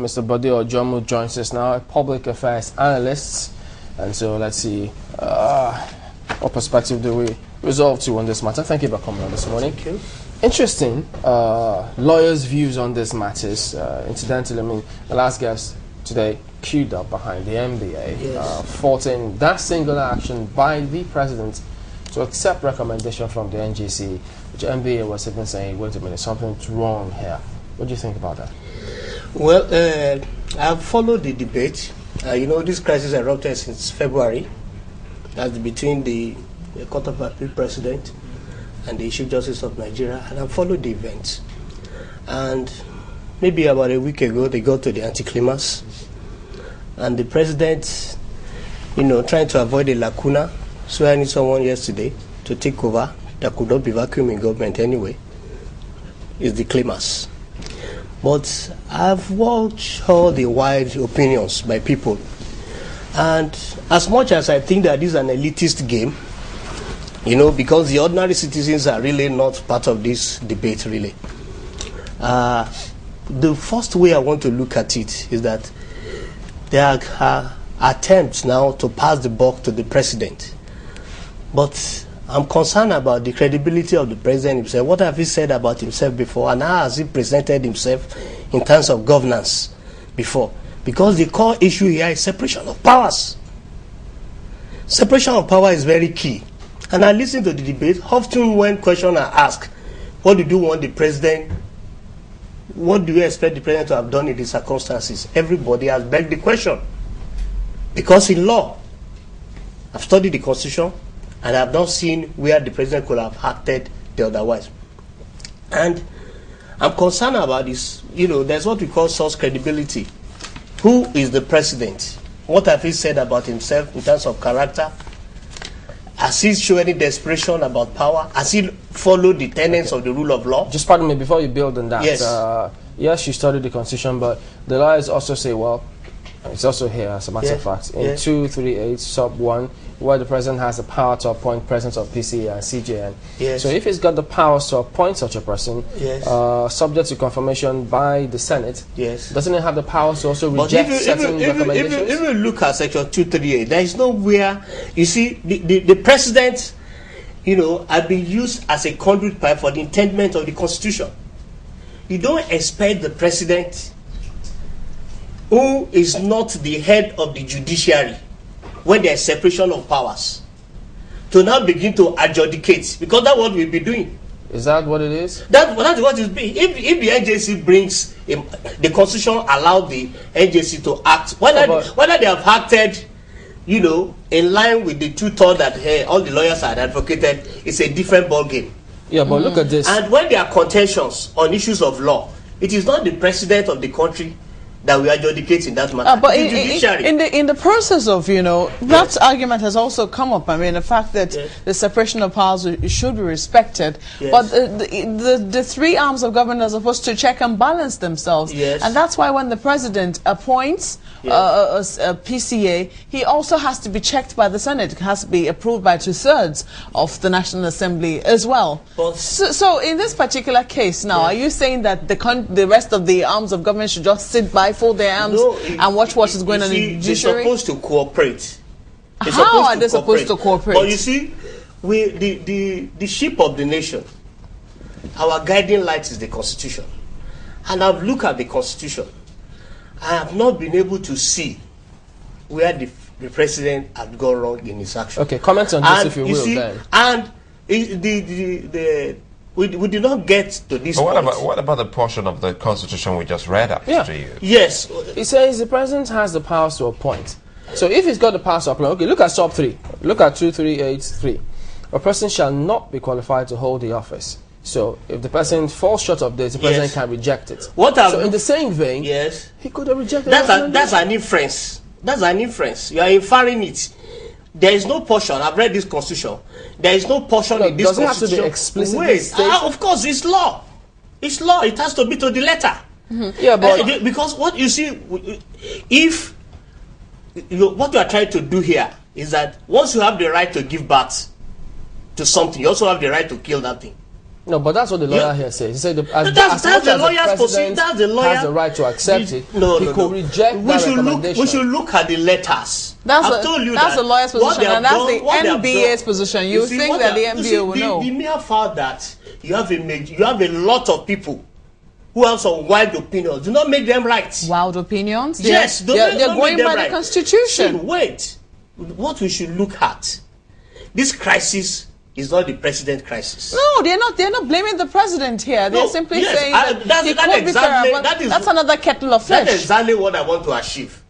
Mr. Bode Ojomu joins us now, a public affairs analyst. And so let's see what perspective do we resolve to on this matter. Thank you for coming on this morning. Thank you. Interesting lawyers' views on these matters. Incidentally, I mean, the last guest today queued up behind the NBA, faulting that singular action by the president to accept recommendation from the NGC, which NBA was even saying, wait a minute, something's wrong here. What do you think about that? Well, I've followed the debate. You know, this crisis erupted since February. That's between the Court of Appeal President and the Chief Justice of Nigeria, and I've followed the events. And maybe about a week ago, they got to the anti-climax, and the president, you know, trying to avoid a lacuna, swearing someone yesterday to take over that could not be vacuum in government anyway, is the climax. But I've watched all the wide opinions by people, and as much as I think that this is an elitist game, you know, because the ordinary citizens are really not part of this debate, really. The first way I want to look at it is that there are attempts now to pass the buck to the president. But I'm concerned about the credibility of the president himself. What have he said about himself before, and how has he presented himself in terms of governance before? Because the core issue here is separation of powers. Separation of power is very key. And I listen to the debate. Often when questions are asked, what do you want the president, what do you expect the president to have done in these circumstances? Everybody has begged the question. Because in law, I've studied the Constitution, and I've not seen where the president could have acted the otherwise. And I'm concerned about this. You know, there's what we call source credibility. Who is the president? What have he said about himself in terms of character? Has he shown any desperation about power? Has he followed the tenets of the rule of law? Just pardon me, before you build on that. Yes. Yes, you studied the Constitution, but the lawyers also say, well, it's also here, as a matter of fact, in 238 sub 1, where the president has the power to appoint presidents of PCA and CJN. Yes. So if he's got the powers to appoint such a person, subject to confirmation by the Senate, doesn't it have the powers to also reject certain recommendations? If you look at section 238, there is nowhere, you see, the president, you know, has been used as a conduit pipe for the intendment of the Constitution. You don't expect the president, who is not the head of the judiciary, when there is separation of powers, to now begin to adjudicate, because that's what we'll be doing. Is that what it is? That's what it's being. If the NJC brings, the Constitution allowed the NJC to act, whether they have acted, you know, in line with the two-thirds that all the lawyers had advocated, it's a different ballgame. Yeah, but look at this. And when there are contentions on issues of law, it is not the president of the country that we are adjudicating that matter. But in the process of, you know, that argument has also come up. I mean, the fact that the separation of powers should be respected, but the three arms of government are supposed to check and balance themselves, and that's why when the president appoints a PCA, he also has to be checked by the Senate. It has to be approved by 2/3 of the National Assembly as well. So in this particular case now, are you saying that the rest of the arms of government should just sit by, fold their arms, and watch what is going on in the judiciary? They're supposed to cooperate. How are they supposed to cooperate? But you see, the ship of the nation, our guiding light is the Constitution. And I've looked at the Constitution. I have not been able to see where the president had gone wrong in his action. Okay, comment on this if you will, see, then. And we did not get to this point. What about the portion of the Constitution we just read up to you? Yes. It says the president has the powers to appoint. So if he's got the powers to appoint, okay, look at sub 3. Look at 2383. A person shall not be qualified to hold the office. So if the person falls short of this, the president can reject it. So in the same vein, he could have rejected it. That's an inference. That's an inference. You are inferring it. There is no portion. I've read this Constitution. There is no portion in this Constitution. Does it have to be explicitly stated? Of course, it's law. It's law. It has to be to the letter. Yeah, but because what you see, if what you are trying to do here is that once you have the right to give birth to something, you also have the right to kill that thing. No, but that's what the lawyer here says. He said that's the lawyer's position. That's the lawyer has the right to accept it. No, he could reject that recommendation. We should look at the letters. That's the lawyer's position, and that's the NBA's position. You think that the NBA will know? The mere fact that you have a lot of people who have some wild opinions do not make them right. Wild opinions? Yes, they're going by the Constitution. See, wait. What we should look at, this crisis is not the president crisis. No, they're not blaming the president here. They're simply saying that he could be fair, but that's another kettle of fish. That's exactly what I want to achieve.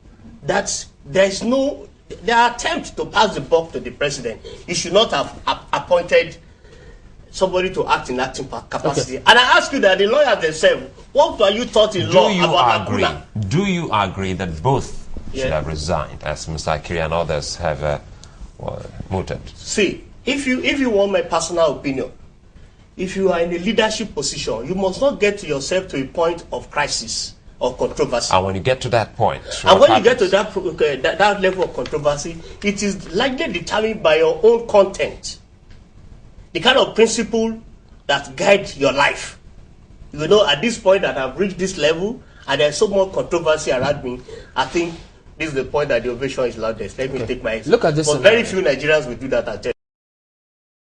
Their attempt to pass the buck to the president. He should not have appointed somebody to act in acting capacity. Okay. And I ask you that the lawyers themselves, what are you taught in law about Akuna? Do you agree that both should have resigned, as Mr. Akiri and others have mooted? See, if you want my personal opinion, if you are in a leadership position, you must not get yourself to a point of crisis or controversy. And when you get to that point, you get to that level of controversy, it is likely determined by your own content, the kind of principle that guide your life. You know, at this point that I've reached this level and there's so much controversy around me, I think this is the point that the ovation is loudest. Let me take my example. Look at this. But very few Nigerians will do that at